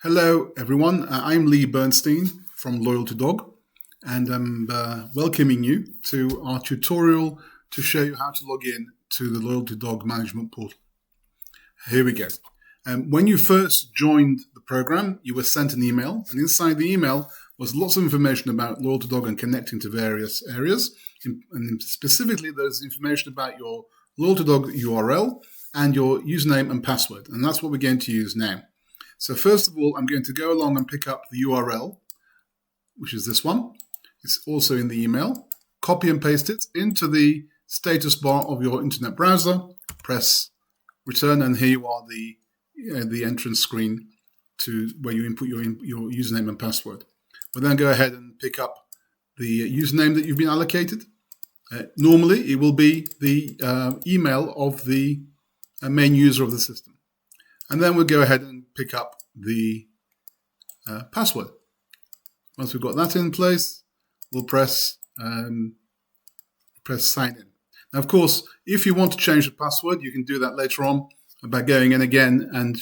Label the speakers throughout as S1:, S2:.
S1: Hello, everyone. I'm Lee Bernstein from LoyaltyDog, and I'm welcoming you to our tutorial to show you how to log in to the LoyaltyDog management portal. Here we go. When you first joined the program, you were sent an email, and inside the email was lots of information about LoyaltyDog and connecting to various areas. And specifically, there's information about your LoyaltyDog URL and your username and password, and that's what we're going to use now. So first of all, I'm going to go along and pick up the URL, which is this one. It's also in the email. Copy and paste it into the status bar of your internet browser. Press return, and here you are, the entrance screen to where you input your username and password. We'll then go ahead and pick up the username that you've been allocated. Normally, it will be the email of the main user of the system. And then we'll go ahead and pick up the password. Once we've got that in place, we'll press sign in. Now, of course, if you want to change the password, you can do that later on by going in again and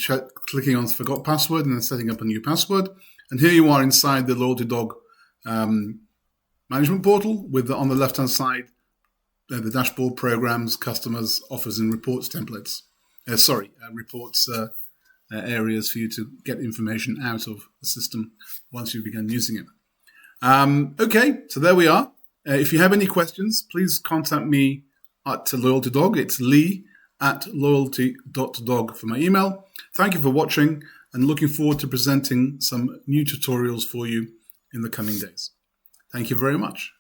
S1: clicking on forgot password and then setting up a new password. And here you are inside the LoyaltyDog management portal with on the left-hand side the dashboard, programs, customers, offers, and reports templates. Reports areas for you to get information out of the system once you begin using it. Okay, so there we are. If you have any questions, please contact me at LoyaltyDog. It's lee@loyalty.dog for my email. Thank you for watching, and looking forward to presenting some new tutorials for you in the coming days. Thank you very much.